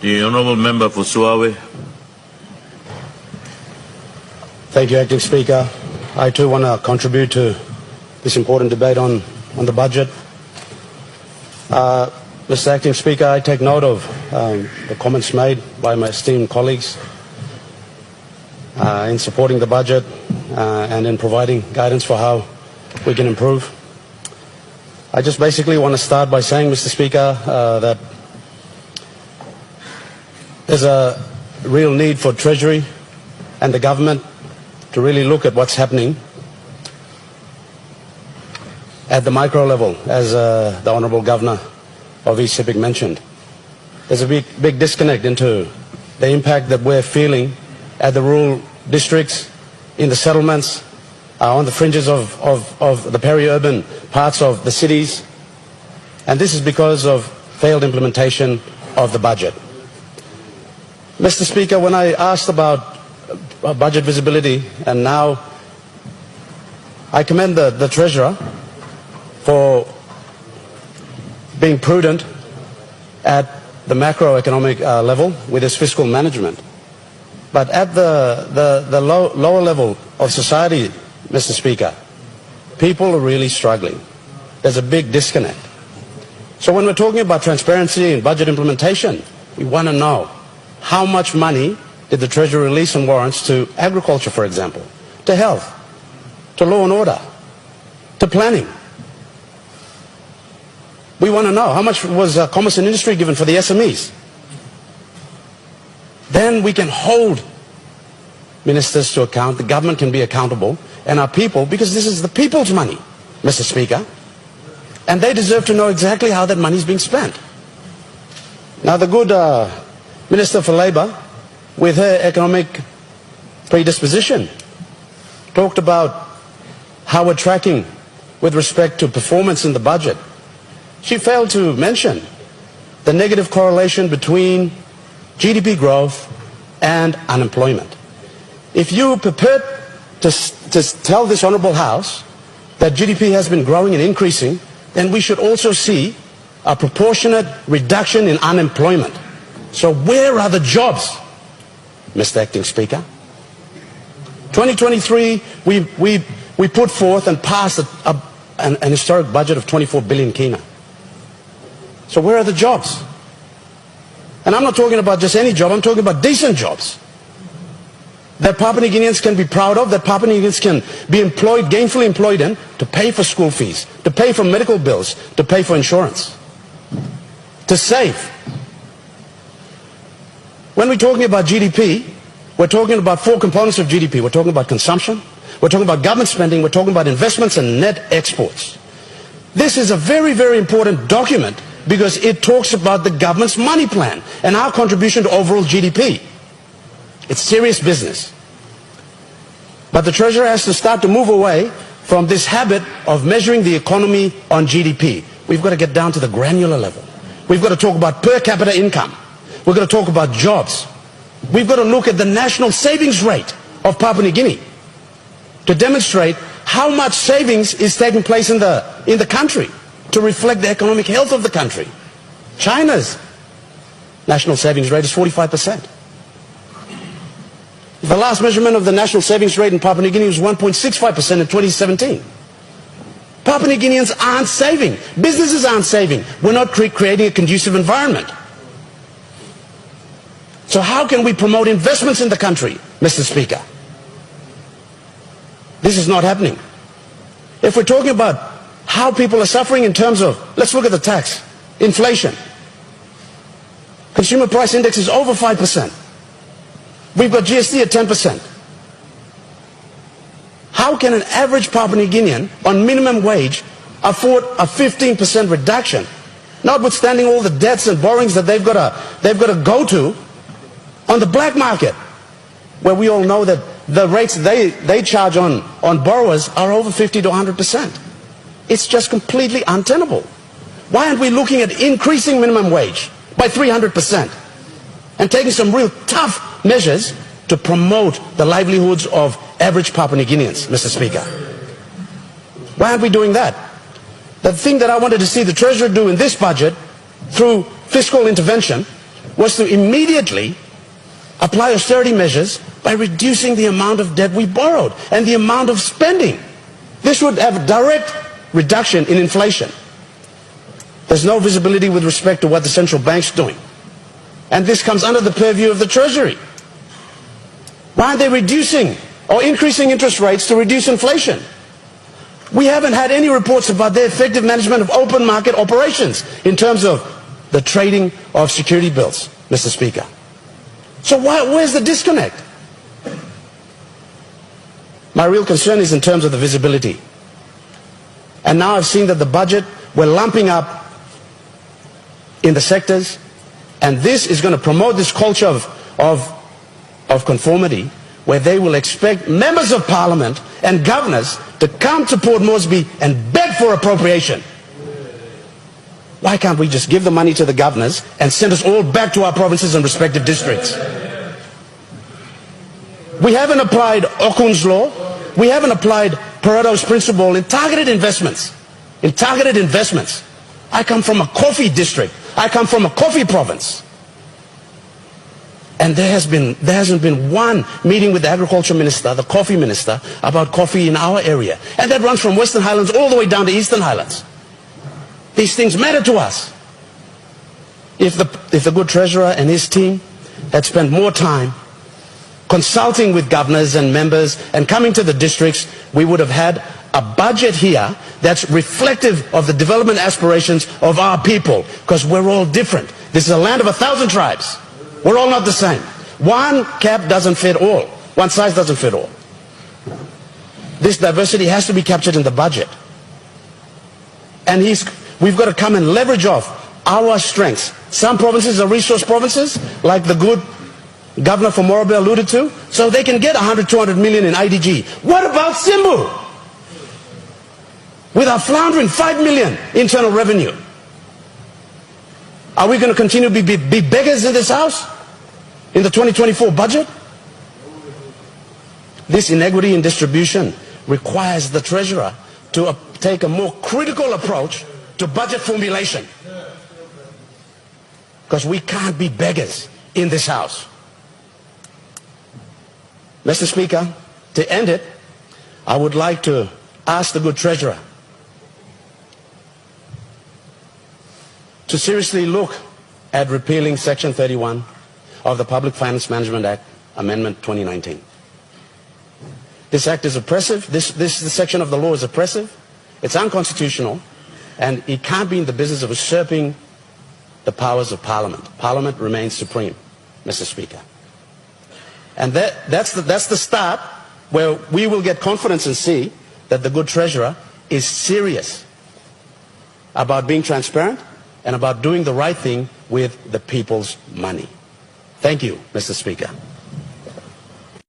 The Honourable Member for Suave. Thank you, Acting Speaker. I too want to contribute to this important debate on the budget. Mr. Acting Speaker, I take note of the comments made by my esteemed colleagues in supporting the budget and in providing guidance for how we can improve. I just basically want to start by saying, Mr. Speaker, that there's a real need for Treasury and the government to really look at what's happening at the micro level, as the Honourable Governor of East Sepik mentioned. There's a big disconnect into the impact that we're feeling at the rural districts, in the settlements, on the fringes of the peri-urban parts of the cities, and this is because of failed implementation of the budget. Mr. Speaker, when I asked about budget visibility, and now I commend the Treasurer for being prudent at the macroeconomic level with his fiscal management. But at the lower level of society, Mr. Speaker, people are really struggling. There's a big disconnect. So when we're talking about transparency and budget implementation, we want to know how much money did the Treasury release on warrants to agriculture, for example, to health, to law and order, to planning. We want to know how much was commerce and industry given for the SMEs. Then we can hold ministers to account, the government can be accountable, and our people, because this is the people's money, Mr. Speaker, and they deserve to know exactly how that money is being spent. Now the good Minister for Labour, with her economic predisposition, talked about how we're tracking with respect to performance in the budget. She failed to mention the negative correlation between GDP growth and unemployment. If you prepare to tell this Honourable House that GDP has been growing and increasing, then we should also see a proportionate reduction in unemployment. So where are the jobs, Mr. Acting Speaker? 2023, we put forth and passed an historic budget of 24 billion kina. So where are the jobs? And I'm not talking about just any job, I'm talking about decent jobs that Papua New Guineans can be proud of, that Papua New Guineans can be employed, gainfully employed in, to pay for school fees, to pay for medical bills, to pay for insurance, to save. When we're talking about GDP, we're talking about four components of GDP. We're talking about consumption, we're talking about government spending, we're talking about investments and net exports. This is a very, very important document because it talks about the government's money plan and our contribution to overall GDP. It's serious business. But the Treasurer has to start to move away from this habit of measuring the economy on GDP. We've got to get down to the granular level. We've got to talk about per capita income. We've got to talk about jobs. We've got to look at the national savings rate of Papua New Guinea to demonstrate how much savings is taking place in the country to reflect the economic health of the country. China's national savings rate is 45%. The last measurement of the national savings rate in Papua New Guinea was 1.65% in 2017. Papua New Guineans aren't saving. Businesses aren't saving. We're not creating a conducive environment. So how can we promote investments in the country, Mr. Speaker? This is not happening. If we're talking about how people are suffering in terms of, let's look at the tax, inflation. Consumer price index is over 5%. We've got GST at 10%. How can an average Papua New Guinean on minimum wage afford a 15% reduction, notwithstanding all the debts and borrowings that they've got to go to on the black market, where we all know that the rates they charge on borrowers are over 50 to 100%. It's just completely untenable. Why aren't we looking at increasing minimum wage by 300% and taking some real tough measures to promote the livelihoods of average Papua New Guineans, Mr. Speaker? Why aren't we doing that? The thing that I wanted to see the Treasurer do in this budget through fiscal intervention was to immediately apply austerity measures by reducing the amount of debt we borrowed and the amount of spending. This would have a direct reduction in inflation. There's no visibility with respect to what the central bank's doing. And this comes under the purview of the Treasury. Why aren't they reducing or increasing interest rates to reduce inflation? We haven't had any reports about their effective management of open market operations in terms of the trading of security bills, Mr. Speaker. So where's the disconnect? My real concern is in terms of the visibility. And now I've seen that the budget, we're lumping up in the sectors, and this is going to promote this culture of conformity, where they will expect members of parliament and governors to come to Port Moresby and beg for appropriation. Why can't we just give the money to the governors and send us all back to our provinces and respective districts? We haven't applied Okun's law. We haven't applied Pareto's principle in targeted investments. In targeted investments. I come from a coffee district. I come from a coffee province. And there hasn't been one meeting with the agriculture minister, the coffee minister, about coffee in our area. And that runs from Western Highlands all the way down to Eastern Highlands. These things matter to us. If the good treasurer and his team had spent more time consulting with governors and members and coming to the districts, we would have had a budget here that's reflective of the development aspirations of our people, because we're all different. This is a land of 1,000 tribes. We're all not the same. One cap doesn't fit all. One size doesn't fit all. This diversity has to be captured in the budget. And we've got to come and leverage off our strengths. Some provinces are resource provinces, like the good Governor from Morabel alluded to, so they can get 100, 200 million in IDG. What about Simbu? With our floundering 5 million internal revenue. Are we going to continue to be beggars in this house? In the 2024 budget? This inequity in distribution requires the treasurer to take a more critical approach to budget formulation. Because we can't be beggars in this house. Mr. Speaker, to end it, I would like to ask the good treasurer to seriously look at repealing Section 31 of the Public Finance Management Act, Amendment 2019. This act is oppressive. This section of the law is oppressive. It's unconstitutional, and it can't be in the business of usurping the powers of Parliament. Parliament remains supreme, Mr. Speaker. And that's the start where we will get confidence and see that the good treasurer is serious about being transparent and about doing the right thing with the people's money. Thank you, Mr. Speaker.